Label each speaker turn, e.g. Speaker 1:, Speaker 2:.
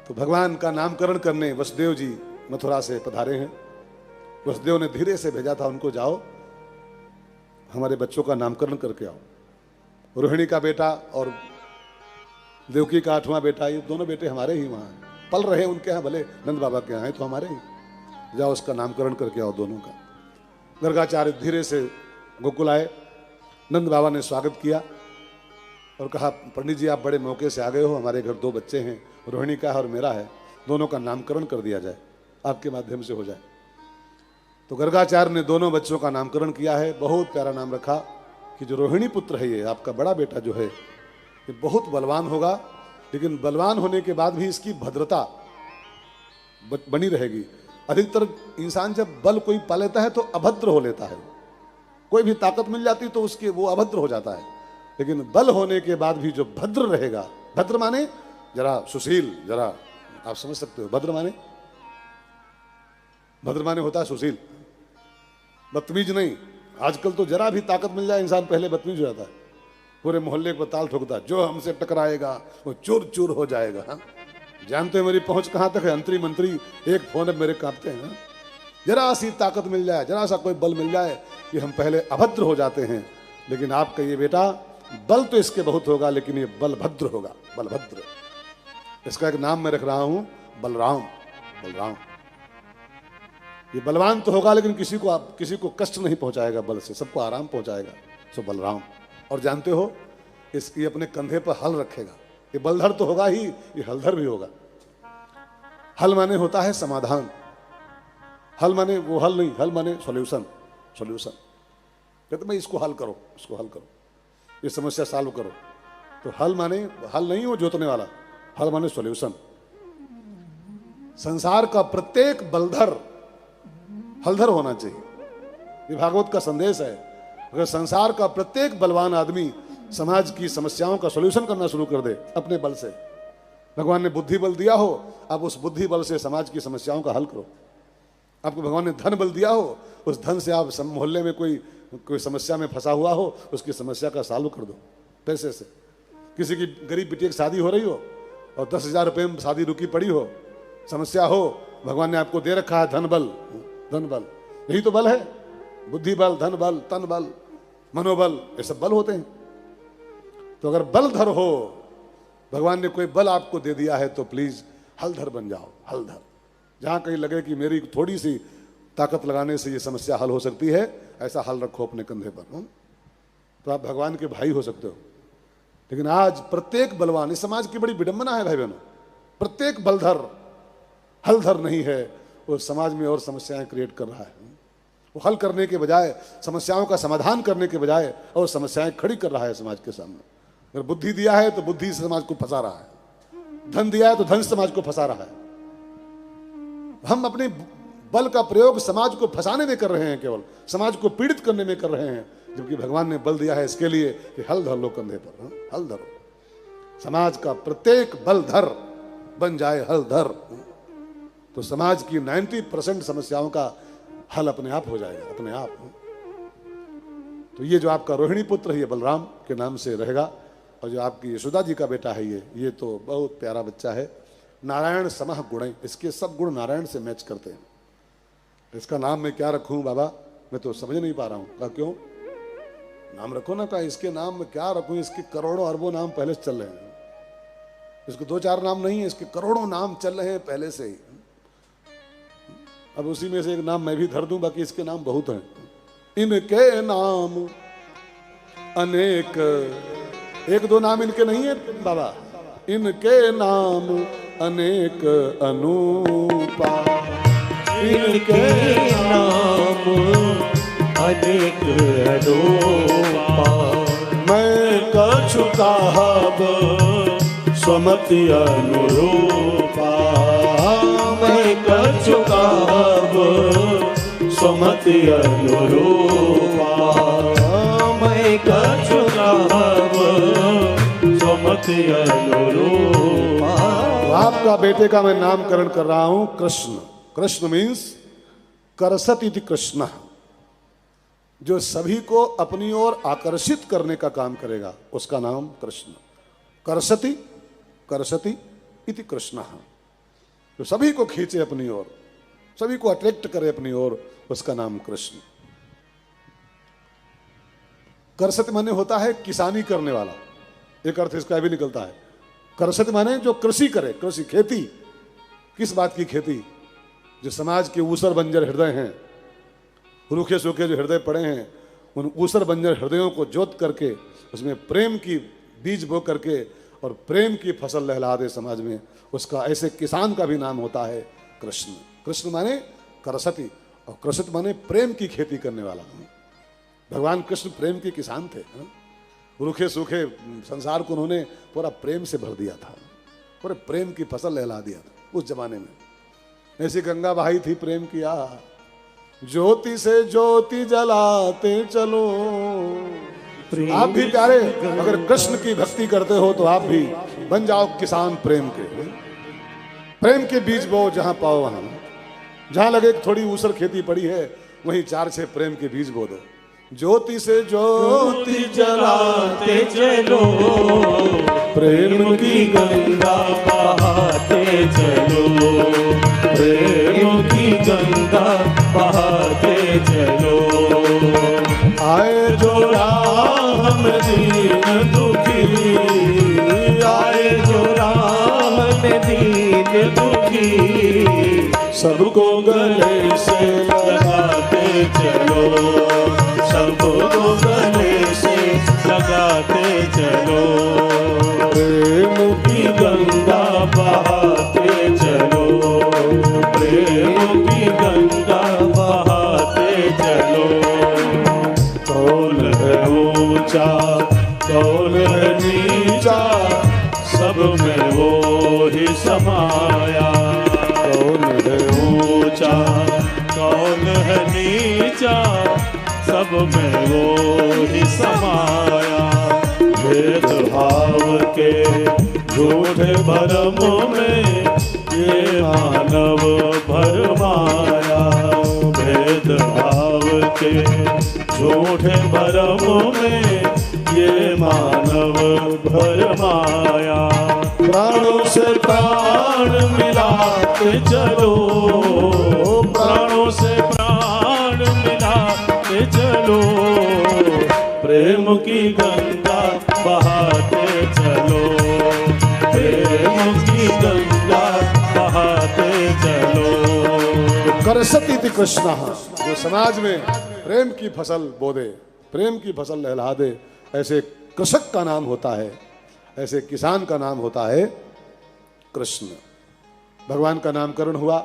Speaker 1: तो भगवान का नामकरण करने वसुदेव जी मथुरा से पधारे हैं। वसुदेव ने धीरे से भेजा था उनको, जाओ हमारे बच्चों का नामकरण करके आओ। रोहिणी का बेटा और देवकी का 8वां बेटा, ये दोनों बेटे हमारे ही वहाँ हैं, पल रहे उनके यहाँ, भले नंद बाबा के यहाँ हैं तो हमारे ही। जाओ उसका नामकरण करके आओ दोनों का। गर्गाचार्य धीरे से गोकुल आए। नंद बाबा ने स्वागत किया और कहा, पंडित जी आप बड़े मौके से आ गए हो, हमारे घर 2 बच्चे हैं, रोहिणी का है और मेरा है, दोनों का नामकरण कर दिया जाए, आपके माध्यम से हो जाए। तो गर्गाचार्य ने दोनों बच्चों का नामकरण किया है। बहुत प्यारा नाम रखा कि जो रोहिणी पुत्र है, ये आपका बड़ा बेटा जो है, ये बहुत बलवान होगा, लेकिन बलवान होने के बाद भी इसकी भद्रता बनी रहेगी। अधिकतर इंसान जब बल कोई पा लेता है तो अभद्र हो लेता है, कोई भी ताकत मिल जाती तो उसके वो अभद्र हो जाता है, लेकिन बल होने के बाद भी जो भद्र रहेगा, भद्र माने जरा सुशील, जरा आप समझ सकते हो, भद्र माने होता है सुशील, बदतमीज नहीं। आजकल तो जरा भी ताकत मिल जाए इंसान पहले बदतमीज हो जाता है, पूरे मोहल्ले को ताल ठोकता है, जो हमसे टकराएगा वो चूर चूर हो जाएगा। हाँ? जानते हो मेरी पहुंच कहां तक है, अंतरी मंत्री एक फोन अब मेरे कांपते हैं। हाँ? जरा सी ताकत मिल जाए, जरा सा कोई बल मिल जाए कि हम पहले अभद्र हो जाते हैं। लेकिन आपका ये बेटा, बल तो इसके बहुत होगा, लेकिन ये बलभद्र होगा, बलभद्र। इसका एक नाम मैं रख रहा हूं, बलराम। बलराम ये बलवान तो होगा, लेकिन किसी को कष्ट नहीं पहुंचाएगा बल से, सबको आराम पहुंचाएगा, सो बलराम। और जानते हो, ये अपने कंधे पर हल रखेगा। ये बलधर तो होगा ही, ये हलधर भी होगा। हल माने होता है समाधान, हल माने वो हल नहीं, हल माने सॉल्यूशन। कहते भाई इसको हल करो, इसको हल करो, ये समस्या सॉल्व करो। तो हल माने हल नहीं हो जोतने वाला, हल माने सॉल्यूशन। संसार का प्रत्येक बलधर हलधर होना चाहिए, ये भागवत का संदेश है। अगर संसार का प्रत्येक बलवान आदमी समाज की समस्याओं का सॉल्यूशन करना शुरू कर दे अपने बल से, भगवान ने बुद्धि बल दिया हो, आप उस बुद्धि बल से समाज की समस्याओं का हल करो। आपको भगवान ने धन बल दिया हो, उस धन से आप मोहल्ले में कोई समस्या में फंसा हुआ हो, उसकी समस्या का सॉल्व कर दो पैसे से। किसी की गरीब बेटी की शादी हो रही हो और 10,000 रुपये में शादी रुकी पड़ी हो, समस्या हो, भगवान ने आपको दे रखा है धन बल। धन बल यही तो बल है, बुद्धि बल, धन बल, तन बल, मनोबल, ये सब बल होते हैं। तो अगर बलधर हो, भगवान ने कोई बल आपको दे दिया है, तो प्लीज हलधर बन जाओ, हलधर। जहां कहीं लगे कि मेरी थोड़ी सी ताकत लगाने से ये समस्या हल हो सकती है, ऐसा हल रखो अपने कंधे पर, तो आप भगवान के भाई हो सकते हो। लेकिन आज प्रत्येक बलवान, इस समाज की बड़ी विडंबना है भाई बहनों, प्रत्येक बलधर हलधर नहीं है, वो समाज में और समस्याएं क्रिएट कर रहा है। वो हल करने के बजाय, समस्याओं का समाधान करने के बजाय और समस्याएं खड़ी कर रहा है समाज के सामने। अगर बुद्धि दिया है तो बुद्धि से समाज को फंसा रहा है, धन दिया है तो धन से समाज को फंसा रहा है। हम अपने बल का प्रयोग समाज को फंसाने में कर रहे हैं, केवल समाज को पीड़ित करने में कर रहे हैं, जबकि भगवान ने बल दिया है इसके लिए कि हल धर लो कंधे पर, हल धरो। समाज का प्रत्येक बलधर बन जाए हलधर, तो समाज की 90% समस्याओं का हल अपने आप हो जाएगा, अपने आप। तो ये जो आपका रोहिणी पुत्र है, ये बलराम के नाम से रहेगा। और जो आपकी यशोदा जी का बेटा है, ये तो बहुत प्यारा बच्चा है। नारायण समह गुण, इसके सब गुण नारायण से मैच करते हैं। इसका नाम मैं क्या रखूं बाबा, मैं तो समझ नहीं पा रहा हूं। कहा क्यों, नाम रखो ना। कहा इसके नाम में क्या रखूं, इसके करोड़ों अरबों नाम पहले से चल रहे हैं। इसको 2-4 नाम नहीं है, इसके करोड़ों नाम चल रहे हैं पहले से ही। अब उसी में से एक नाम मैं भी धर दूं, बाकी इसके नाम बहुत हैं। इनके नाम अनेक, 1-2 नाम इनके नहीं है बाबा। इनके नाम अनेक अनूपा,
Speaker 2: इनके नाम अनेक अनूपा।
Speaker 1: मैं कछु कहब स्वमति अनुरूपा,
Speaker 2: मैं कछु कहब स्वमति अनुरूपा। मैं कछु कहब स्वमति अनुरूपा।
Speaker 1: आपका बेटे का मैं नामकरण कर रहा हूं कृष्ण। कृष्ण मीन्स करसति इति कृष्ण, जो सभी को अपनी ओर आकर्षित करने का काम करेगा, उसका नाम कृष्ण। करसति, करसति इति कृष्ण। जो सभी को खींचे अपनी ओर, सभी को अट्रैक्ट करे अपनी ओर, उसका नाम कृष्ण। करसत माने होता है किसानी करने वाला, एक अर्थ इसका भी निकलता है। करसत माने जो कृषि करे, कृषि खेती। किस बात की खेती? जो समाज के ऊसर बंजर हृदय हैं, रूखे सूखे जो हृदय पड़े हैं, उन ऊसर बंजर हृदयों को जोत करके उसमें प्रेम की बीज बो करके और प्रेम की फसल लहला दे समाज में, उसका, ऐसे किसान का भी नाम होता है कृष्ण। कृष्ण माने करसती, और कृषित माने प्रेम की खेती करने वाला। भगवान कृष्ण प्रेम के किसान थे। रूखे सूखे संसार को उन्होंने पूरा प्रेम से भर दिया था, पूरे प्रेम की फसल लहला दिया था उस जमाने में। ऐसी गंगा बहाई थी प्रेम की, ज्योति से ज्योति जलाते चलो। आप भी प्यारे अगर कृष्ण की भक्ति करते हो तो आप भी बन जाओ किसान प्रेम के। प्रेम के बीज बो जहां पाओ वहां, जहां लगे थोड़ी ऊसर खेती पड़ी है वहीं 4-6 प्रेम के बीज बो दो। ज्योति से ज्योति
Speaker 2: जलाते चलो, प्रेम की गंगा बहाते चलो, प्रेम की गंगा बहाते चलो।
Speaker 1: आए जो
Speaker 2: राम दीन दुखी, आए जो राम दीन दुखी, सबको गले से लगाते चलो, सबको गले से लगाते चलो। प्रेम की गंगा बहाते चलो, प्रेम की गंगा बहाते चलो। कौन है ऊंचा, कौन है नीचा, सब में वो ही समाया। कौन है ऊंचा, कौन है नीचा, सब में वो ही समाया। भेदभाव के झूठे भरम में ये मानव भरमाया। भेदभाव के झूठे भरम में ये मानव भरमाया। प्राणों से प्राण मिलाते चलो, प्राणों से प्राण मिलाते चलो, प्रेम की गंगा बहाते चलो, प्रेम की गंगा बहाते चलो।
Speaker 1: करसती थी कृष्ण, जो समाज में प्रेम की फसल बो दे, प्रेम की फसल लहला दे, ऐसे कृषक का नाम होता है, ऐसे किसान का नाम होता है कृष्ण। भगवान का नामकरण हुआ,